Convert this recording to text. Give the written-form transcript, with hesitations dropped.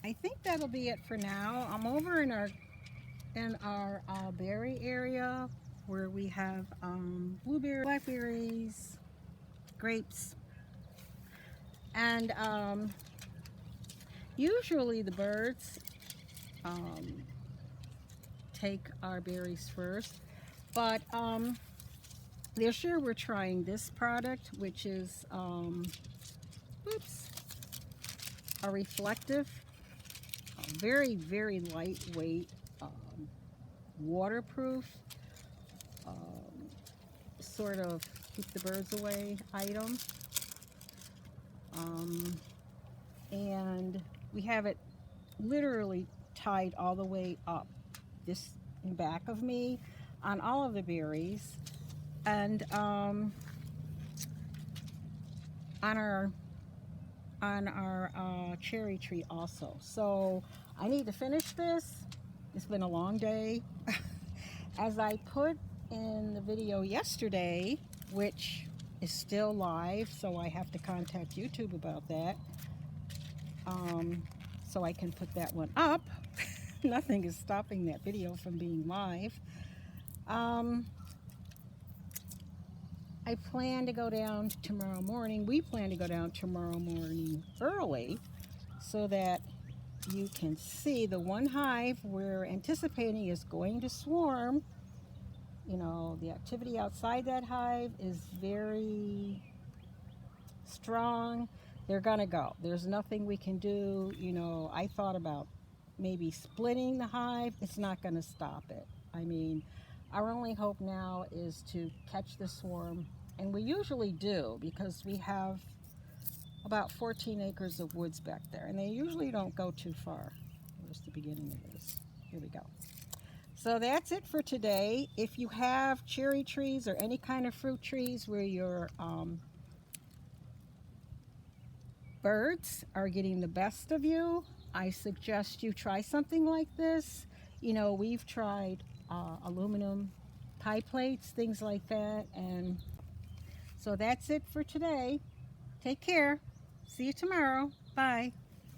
I think that'll be it for now. I'm over in our berry area where we have blueberries, blackberries, grapes, and usually the birds take our berries first, but this year we're trying this product, which is a reflective, very, very lightweight, waterproof, sort of keep the birds away item. And we have it literally tied all the way up this in back of me on all of the berries, and on our cherry tree also. So I need to finish this. It's been a long day. As I put in the video yesterday, which is still live, so I have to contact YouTube about that, so I can put that one up. Nothing is stopping that video from being live. I plan to go down tomorrow morning. We plan to go down tomorrow morning early so that you can see the one hive we're anticipating is going to swarm. You know, the activity outside that hive is very strong. They're gonna go. There's nothing we can do. You know, I thought about maybe splitting the hive. It's not gonna stop it. I mean, our only hope now is to catch the swarm, and we usually do because we have about 14 acres of woods back there, and they usually don't go too far. Where's the beginning of this? Here we go. So that's it for today. If you have cherry trees or any kind of fruit trees where your birds are getting the best of you, I suggest you try something like this. You know, we've tried aluminum pie plates, things like that. And so that's it for today. Take care. See you tomorrow. Bye.